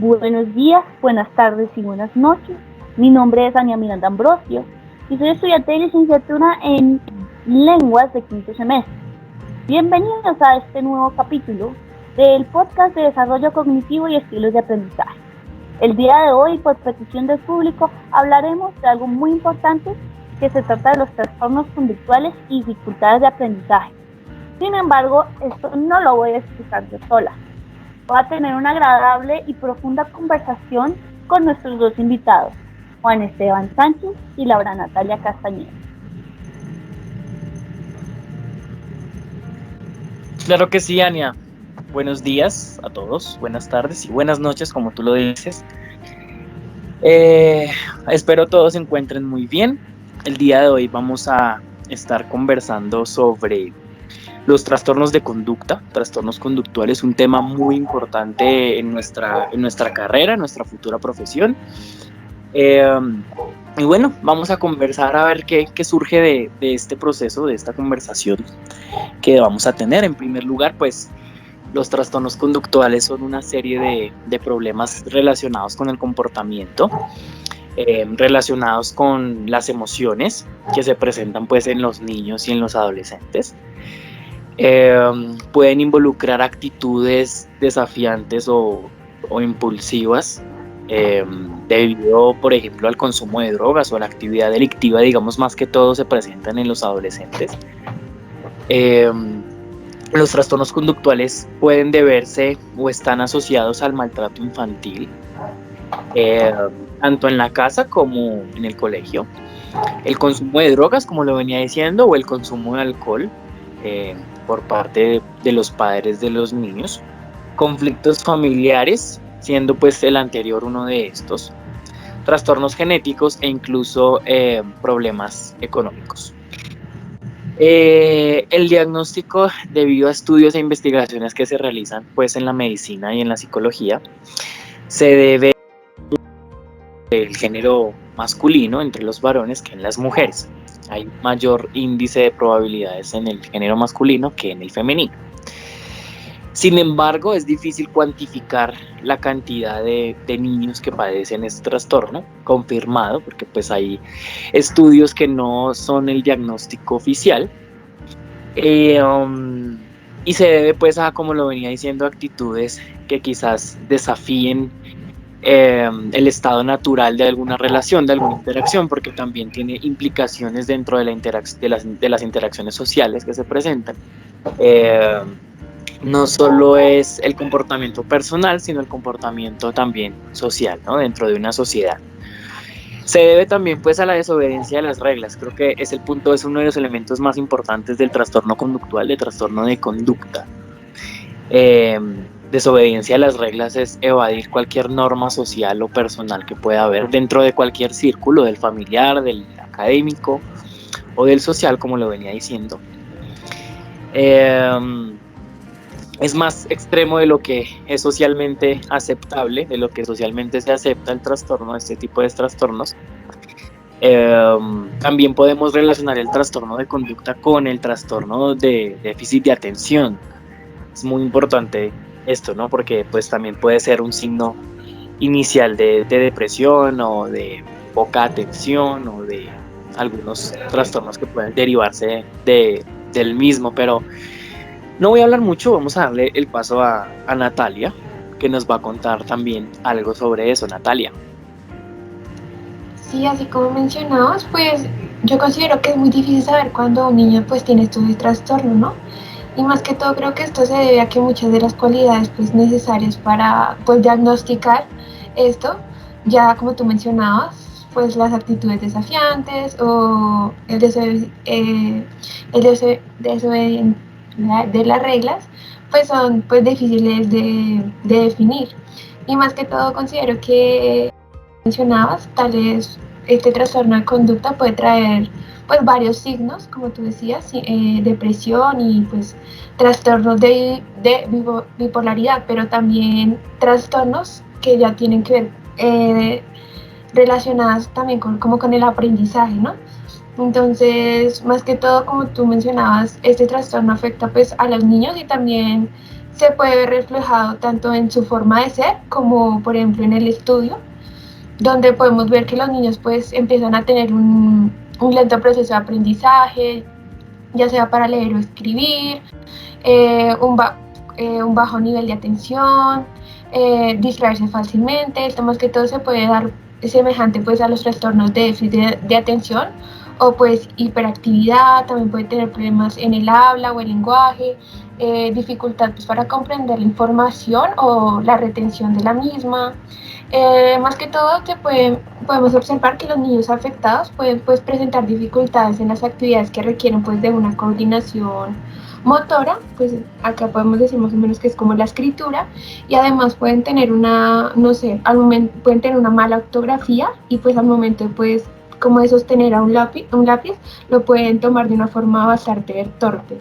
Buenos días, buenas tardes y buenas noches. Mi nombre es Ania Miranda Ambrosio y soy estudiante de licenciatura en lenguas de quinto semestre. Bienvenidos a este nuevo capítulo del podcast de desarrollo cognitivo y estilos de aprendizaje. El día de hoy, por petición del público, hablaremos de algo muy importante que se trata de los trastornos conductuales y dificultades de aprendizaje. Sin embargo, esto no lo voy a explicar yo sola. Voy a tener una agradable y profunda conversación con nuestros dos invitados, Juan Esteban Sánchez y Laura Natalia Castañeda. Claro que sí, Ania. Buenos días a todos, buenas tardes y buenas noches, como tú lo dices. Espero todos se encuentren muy bien. El día de hoy vamos a estar conversando sobre los trastornos de conducta, trastornos conductuales, un tema muy importante en nuestra carrera, en nuestra futura profesión. Y bueno, vamos a conversar a ver qué surge de este proceso, de esta conversación que vamos a tener. En primer lugar, pues los trastornos conductuales son una serie de problemas relacionados con el comportamiento, relacionados con las emociones que se presentan pues en los niños y en los adolescentes. Pueden involucrar actitudes desafiantes o impulsivas, debido, por ejemplo, al consumo de drogas o a la actividad delictiva, digamos, más que todo se presentan en los adolescentes. Los trastornos conductuales pueden deberse o están asociados al maltrato infantil, tanto en la casa como en el colegio. El consumo de drogas, como lo venía diciendo, o el consumo de alcohol por parte de los padres de los niños. Conflictos familiares, siendo pues el anterior uno de estos. Trastornos genéticos e incluso problemas económicos. El diagnóstico, debido a estudios e investigaciones que se realizan pues en la medicina y en la psicología, se debe al género masculino entre los varones que en las mujeres. Hay mayor índice de probabilidades en el género masculino que en el femenino. Sin embargo, es difícil cuantificar la cantidad de niños que padecen este trastorno confirmado, porque pues hay estudios que no son el diagnóstico oficial. Y se debe pues a, como lo venía diciendo, actitudes que quizás desafíen el estado natural de alguna relación, de alguna interacción, porque también tiene implicaciones dentro de, de las interacciones sociales que se presentan. No solo es el comportamiento personal, sino el comportamiento también social, ¿no? Dentro de una sociedad. Se debe también pues a la desobediencia de las reglas. Creo que es uno de los elementos más importantes del trastorno conductual, del trastorno de conducta. Desobediencia a las reglas es evadir cualquier norma social o personal que pueda haber dentro de cualquier círculo, del familiar, del académico o del social, como lo venía diciendo. Es más extremo de lo que es socialmente aceptable, de lo que socialmente se acepta el trastorno, este tipo de trastornos. También podemos relacionar el trastorno de conducta con el trastorno de déficit de atención. Es muy importante esto, ¿no? Porque pues también puede ser un signo inicial de depresión o de poca atención o de algunos trastornos que pueden derivarse del mismo, pero no voy a hablar mucho, vamos a darle el paso a Natalia, que nos va a contar también algo sobre eso. Natalia. Sí, así como mencionabas, pues yo considero que es muy difícil saber cuando un niño pues tiene estos trastornos, ¿no? Y más que todo creo que esto se debe a que muchas de las cualidades pues necesarias para pues diagnosticar esto, ya como tú mencionabas, pues las actitudes desafiantes o el desobediencia de las reglas, pues son pues difíciles de definir. Y más que todo considero que mencionabas, tal vez este trastorno de conducta puede traer pues varios signos, como tú decías, depresión y pues trastornos de bipolaridad, pero también trastornos que ya tienen que ver relacionados también como con el aprendizaje, ¿no? Entonces, más que todo, como tú mencionabas, este trastorno afecta pues a los niños y también se puede ver reflejado tanto en su forma de ser como por ejemplo en el estudio, donde podemos ver que los niños pues empiezan a tener un lento proceso de aprendizaje, ya sea para leer o escribir, un bajo nivel de atención, distraerse fácilmente. Esto más que todo se puede dar semejante pues a los trastornos de déficit de atención o pues hiperactividad. También puede tener problemas en el habla o el lenguaje, dificultad pues para comprender la información o la retención de la misma. Más que todo podemos observar que los niños afectados pueden pues, presentar dificultades en las actividades que requieren pues, de una coordinación motora, pues acá podemos decir más o menos que es como la escritura, y además pueden tener una, no sé, al momento pueden tener una mala ortografía y pues al momento pues como de sostener a un lápiz lo pueden tomar de una forma bastante torpe.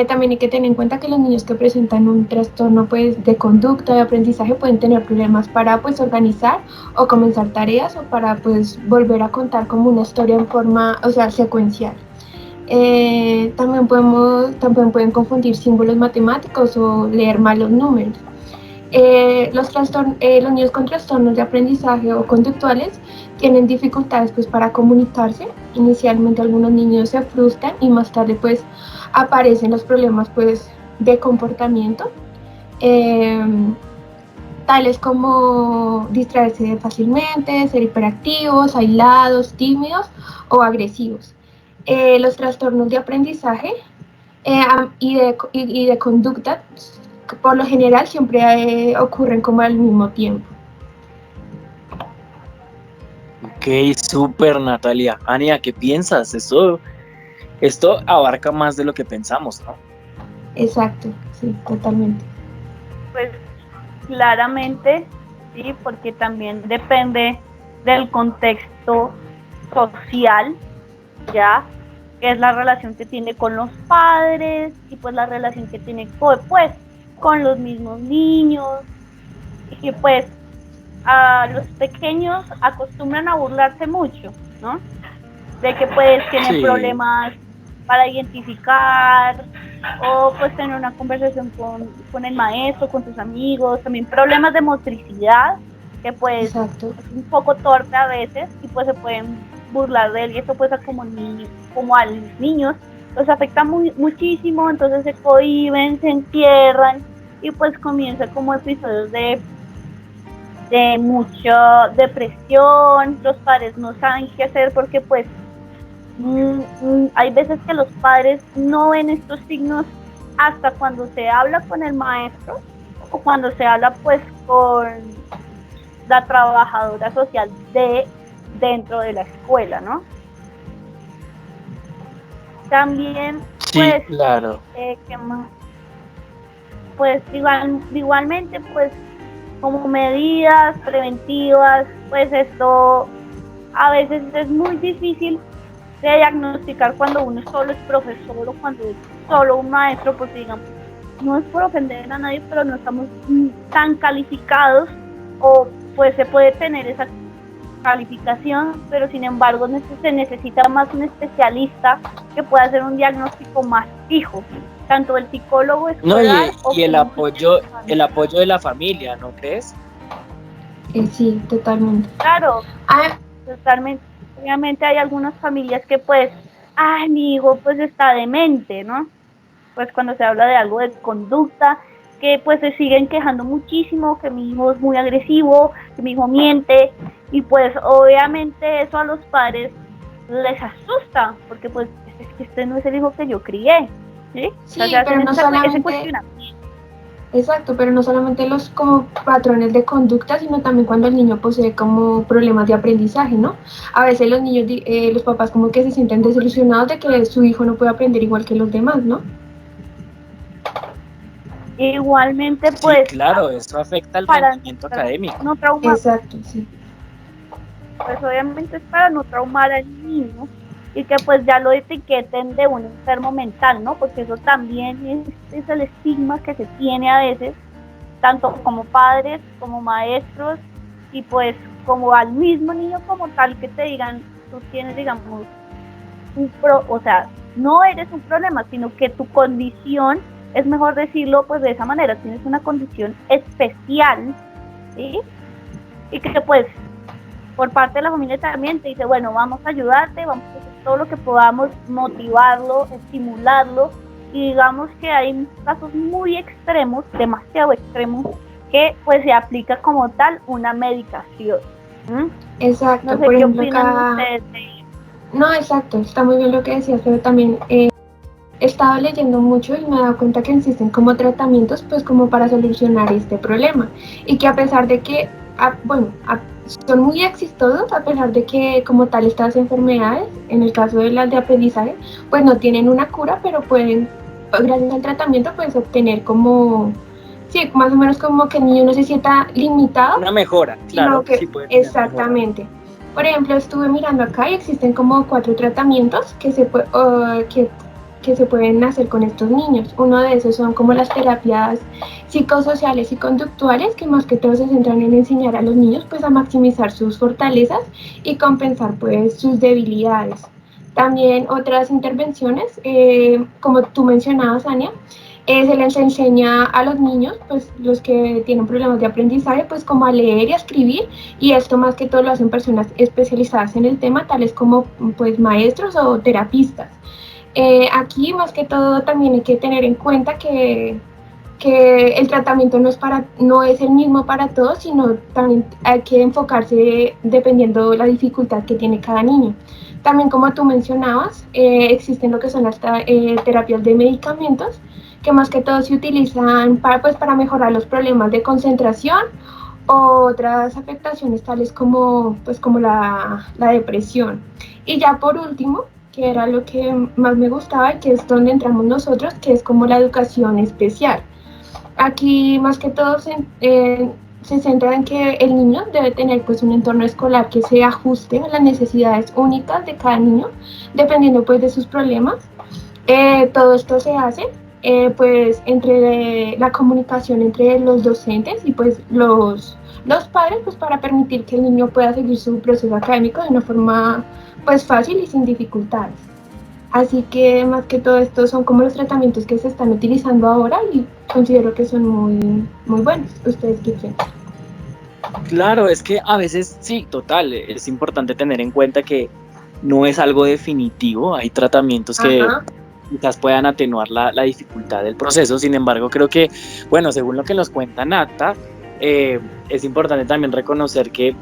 También hay que tener en cuenta que los niños que presentan un trastorno pues, de conducta, de aprendizaje, pueden tener problemas para pues, organizar o comenzar tareas o para pues, volver a contar como una historia en forma, o sea, secuencial. También pueden confundir símbolos matemáticos o leer mal los números. Los niños con trastornos de aprendizaje o conductuales tienen dificultades pues, para comunicarse. Inicialmente algunos niños se frustran y más tarde pues, aparecen los problemas pues, de comportamiento, tales como distraerse fácilmente, ser hiperactivos, aislados, tímidos o agresivos. Los trastornos de aprendizaje y de conducta por lo general siempre ocurren como al mismo tiempo. Ok, súper Natalia. Ania, ¿qué piensas? Esto abarca más de lo que pensamos, ¿no? Exacto, sí, totalmente. Pues claramente, sí, porque también depende del contexto social, ya, que es la relación que tiene con los padres y pues la relación que tiene con los mismos niños, y pues a los pequeños acostumbran a burlarse mucho, ¿no? De que pues tienen problemas para identificar o pues tener una conversación con el maestro, con sus amigos, también problemas de motricidad, que pues Exacto. es un poco torpe a veces y pues se pueden burlar de él, y eso pues como a los niños los afecta muchísimo, entonces se cohíben, se encierran y pues comienza como episodios de mucha depresión. Los padres no saben qué hacer porque pues hay veces que los padres no ven estos signos hasta cuando se habla con el maestro o cuando se habla pues con la trabajadora social dentro de la escuela, ¿no? También pues sí, claro. ¿qué más? Pues igualmente pues como medidas preventivas, pues esto a veces es muy difícil de diagnosticar cuando uno solo es profesor o cuando es solo un maestro, porque digamos, no es por ofender a nadie, pero no estamos tan calificados, o pues se puede tener esa calificación, pero sin embargo se necesita más un especialista que pueda hacer un diagnóstico más fijo, tanto el psicólogo escolar y el apoyo de la familia, ¿no crees? Sí, totalmente. Claro, totalmente. Obviamente hay algunas familias que pues, mi hijo pues está demente, ¿no? Pues cuando se habla de algo de conducta, que pues se siguen quejando muchísimo, que mi hijo es muy agresivo, que mi hijo miente, y pues obviamente eso a los padres les asusta, porque pues es que este no es el hijo que yo crié, ¿sí? Sí, o sea, pero no solamente... Exacto, pero no solamente los como patrones de conducta, sino también cuando el niño posee como problemas de aprendizaje, ¿no? A veces los niños, los papás como que se sienten desilusionados de que su hijo no puede aprender igual que los demás, ¿no? Igualmente, pues... Sí, claro, eso afecta al rendimiento académico. No traumar. Exacto, sí. Pues obviamente es para no traumar al niño y que pues ya lo etiqueten de un enfermo mental, ¿no? Porque eso también es el estigma que se tiene a veces, tanto como padres, como maestros, y pues como al mismo niño como tal, que te digan, tú tienes, digamos, o sea, no eres un problema, sino que tu condición es mejor decirlo pues de esa manera, tienes una condición especial, ¿sí? Y que pues por parte de la familia también te dice, bueno, vamos a ayudarte, vamos a hacer todo lo que podamos, motivarlo, estimularlo, y digamos que hay casos muy extremos, demasiado extremos, que pues se aplica como tal una medicación. Exacto, No sé por qué ejemplo opinan acá... ustedes. No, exacto, está muy bien lo que decías, pero también he estado leyendo mucho y me he dado cuenta que existen como tratamientos pues como para solucionar este problema, y que a pesar de que, son muy exitosos, a pesar de que como tal estas enfermedades, en el caso de las de aprendizaje, pues no tienen una cura, pero pueden, gracias al tratamiento, pues obtener como, sí, más o menos como que el niño no se sienta limitado. Una mejora, sino claro, que, sí puede tener mejora. exactamente. Por ejemplo, estuve mirando acá y existen como 4 tratamientos que se pueden hacer con estos niños. Uno de esos son como las terapias psicosociales y conductuales, que más que todo se centran en enseñar a los niños pues a maximizar sus fortalezas y compensar pues sus debilidades. También otras intervenciones, como tú mencionabas, Ania, se les enseña a los niños, pues los que tienen problemas de aprendizaje, pues como a leer y a escribir, y esto más que todo lo hacen personas especializadas en el tema, tales como pues maestros o terapistas. Aquí más que todo también hay que tener en cuenta que el tratamiento no es el mismo para todos, sino también hay que enfocarse dependiendo de la dificultad que tiene cada niño. También, como tú mencionabas, existen lo que son las terapias de medicamentos, que más que todo se utilizan para mejorar los problemas de concentración o otras afectaciones tales como la depresión. Y ya por último, que era lo que más me gustaba y que es donde entramos nosotros, que es como la educación especial. Aquí más que todo se centra en que el niño debe tener pues un entorno escolar que se ajuste a las necesidades únicas de cada niño, dependiendo pues de sus problemas. Todo esto se hace pues entre la comunicación entre los docentes y pues los padres, pues para permitir que el niño pueda seguir su proceso académico de una forma pues fácil y sin dificultades. Así que más que todo esto son como los tratamientos que se están utilizando ahora y considero que son muy, muy buenos. ¿Ustedes qué creen? Claro, es que a veces sí, total, es importante tener en cuenta que no es algo definitivo, hay tratamientos que quizás puedan atenuar la dificultad del proceso. Sin embargo, creo que, bueno, según lo que nos cuenta Nata, es importante también reconocer que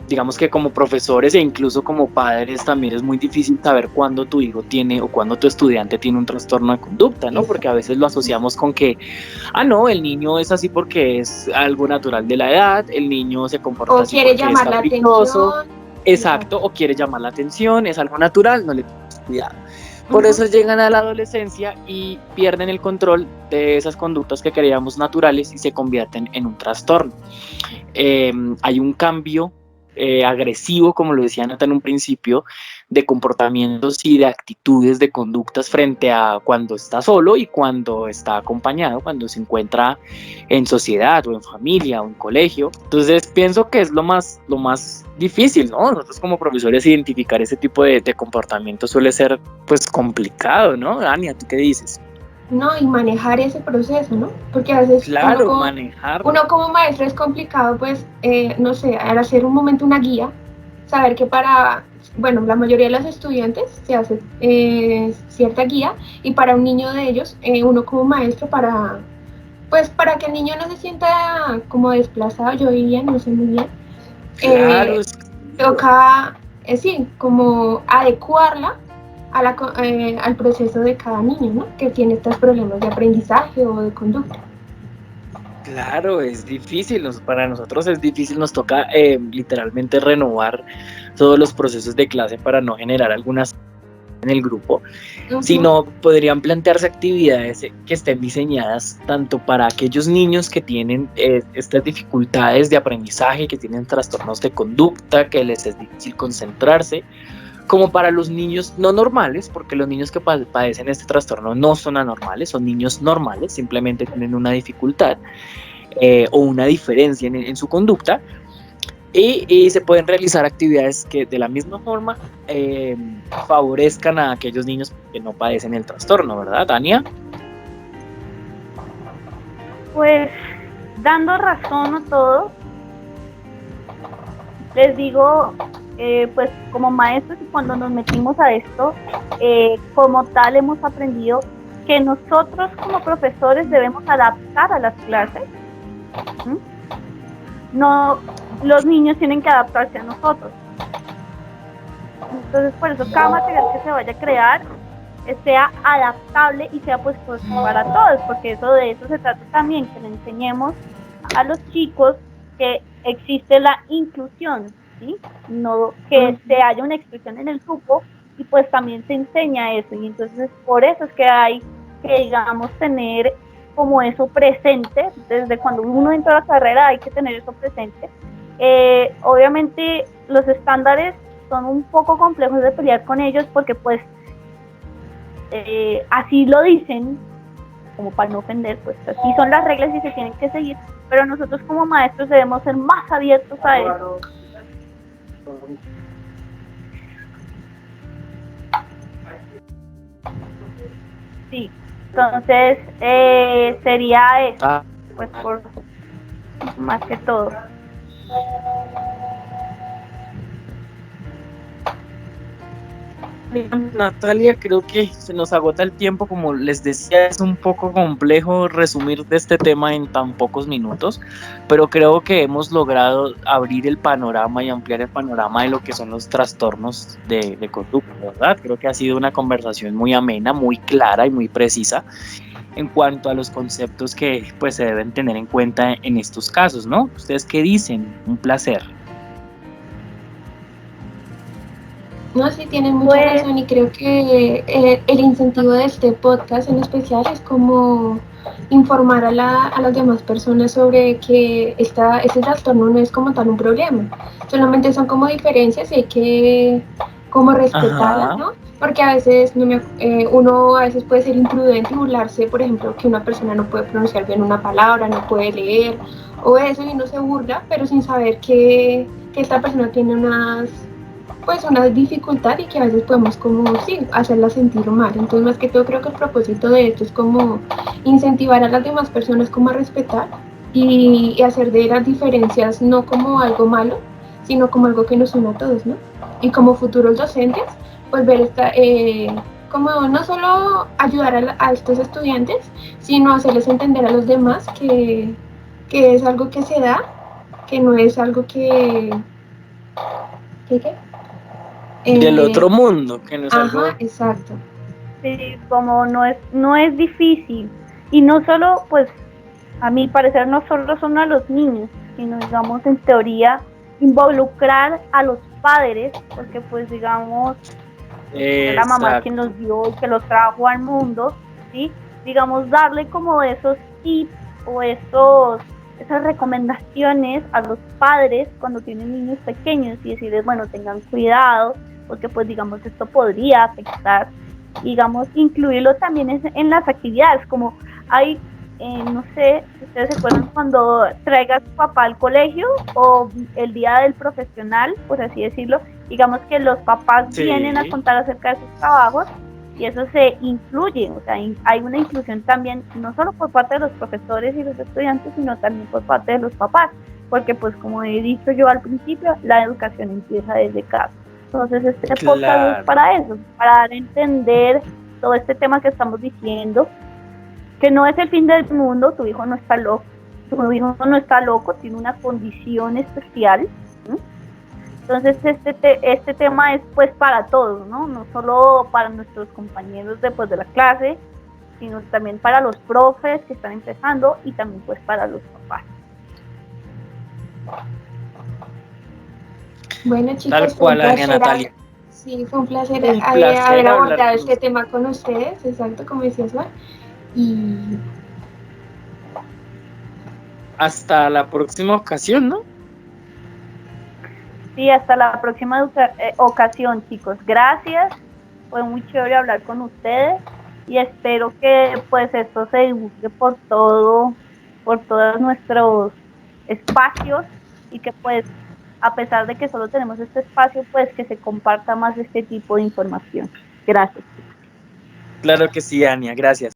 digamos que como profesores e incluso como padres también es muy difícil saber cuándo tu hijo tiene o cuándo tu estudiante tiene un trastorno de conducta, ¿no? Porque a veces lo asociamos con que, no, el niño es así porque es algo natural de la edad, el niño se comporta así porque es caprichoso, exacto, o quiere llamar la atención, es algo natural, no le pongas cuidado. Por eso llegan a la adolescencia y pierden el control de esas conductas que creíamos naturales y se convierten en un trastorno. Hay un cambio agresivo, como lo decía Nata en un principio, de comportamientos y de actitudes, de conductas frente a cuando está solo y cuando está acompañado, cuando se encuentra en sociedad o en familia o en colegio. Entonces pienso que es lo más difícil, ¿no? Nosotros como profesores identificar ese tipo de comportamiento suele ser pues complicado, ¿no? Ania, ¿tú qué dices? No, y manejar ese proceso, ¿no? Porque a veces claro, uno como maestro es complicado, pues, no sé, al hacer un momento una guía, saber que la mayoría de los estudiantes se hace cierta guía, y para un niño de ellos, uno como maestro para que el niño no se sienta como desplazado, yo diría, no sé muy bien, claro, toca, sí, como adecuarla al proceso de cada niño, ¿no? Que tiene estos problemas de aprendizaje o de conducta. Claro, es difícil, para nosotros es difícil, nos toca literalmente renovar todos los procesos de clase para no generar algunas en el grupo, sino podrían plantearse actividades que estén diseñadas tanto para aquellos niños que tienen estas dificultades de aprendizaje, que tienen trastornos de conducta, que les es difícil concentrarse, como para los niños no normales, porque los niños que padecen este trastorno no son anormales, son niños normales, simplemente tienen una dificultad o una diferencia en su conducta, y se pueden realizar actividades que de la misma forma favorezcan a aquellos niños que no padecen el trastorno, ¿verdad, Tania? Pues dando razón a todo, les digo, pues como maestros y cuando nos metimos a esto, como tal hemos aprendido que nosotros como profesores debemos adaptar a las clases. ¿Mm? No, los niños tienen que adaptarse a nosotros. Entonces, por eso cada material que se vaya a crear sea adaptable y sea pues para todos, porque de eso se trata también, que le enseñemos a los chicos que existe la inclusión, ¿sí? No que se haya una exclusión en el grupo y pues también se enseña eso, y entonces por eso es que hay que, digamos, tener como eso presente, desde cuando uno entra a la carrera hay que tener eso presente. Obviamente los estándares son un poco complejos de pelear con ellos porque pues así lo dicen, como para no ofender, pues así son las reglas y se tienen que seguir, pero nosotros como maestros debemos ser más abiertos a eso. Sí, entonces sería eso, pues por más que todo. Natalia, creo que se nos agota el tiempo, como les decía, es un poco complejo resumir de este tema en tan pocos minutos, pero creo que hemos logrado abrir el panorama y ampliar el panorama de lo que son los trastornos de conducta, ¿verdad? Creo que ha sido una conversación muy amena, muy clara y muy precisa en cuanto a los conceptos que pues se deben tener en cuenta en estos casos, ¿no? ¿Ustedes qué dicen? Un placer. No, sí, tienen mucha razón y creo que el incentivo de este podcast en especial es como informar a las demás personas sobre que este trastorno no es como tal un problema, solamente son como diferencias y hay que como respetarlas, ¿no? Porque a veces uno a veces puede ser imprudente y burlarse, por ejemplo, que una persona no puede pronunciar bien una palabra, no puede leer o eso y uno se burla, pero sin saber que esta persona tiene una dificultad y que a veces podemos como, sí, hacerla sentir mal. Entonces, más que todo, creo que el propósito de esto es como incentivar a las demás personas como a respetar y hacer de las diferencias no como algo malo, sino como algo que nos une a todos, ¿no? Y como futuros docentes, pues ver como no solo ayudar a estos estudiantes, sino hacerles entender a los demás que es algo que se da, que no es algo que del otro mundo, que no es algo... exacto. Sí, como no es difícil. Y no solo, pues, a mi parecer, no solo son a los niños, sino, digamos, en teoría, involucrar a los padres, porque, pues, digamos, la mamá quien los dio y que los trajo al mundo, ¿sí? Digamos, darle como esos tips o esas recomendaciones a los padres cuando tienen niños pequeños y decirles, bueno, tengan cuidado, porque pues digamos esto podría afectar, digamos, incluirlo también en las actividades, como hay, no sé, si ustedes se acuerdan cuando traiga a su papá al colegio o el día del profesional, por así decirlo, digamos que los papás vienen a contar acerca de sus trabajos y eso se incluye, o sea, hay una inclusión también, no solo por parte de los profesores y los estudiantes, sino también por parte de los papás, porque pues como he dicho yo al principio, la educación empieza desde casa. Entonces este podcast es para eso, para dar a entender todo este tema que estamos diciendo, que no es el fin del mundo, tu hijo no está loco, tiene una condición especial, ¿sí? Entonces este tema es pues para todos, ¿no? No solo para nuestros compañeros después de la clase, sino también para los profes que están empezando y también pues para los papás. Bueno, chicos, tal cual, Ania Natalia. Sí, fue un placer haber abordado este tema con ustedes, exacto, como decías, Juan. Y hasta la próxima ocasión, ¿no? Sí, hasta la próxima ocasión, chicos. Gracias. Fue muy chévere hablar con ustedes y espero que pues esto se divulgue por todos nuestros espacios y que pues a pesar de que solo tenemos este espacio, pues que se comparta más este tipo de información. Gracias. Claro que sí, Ania, gracias.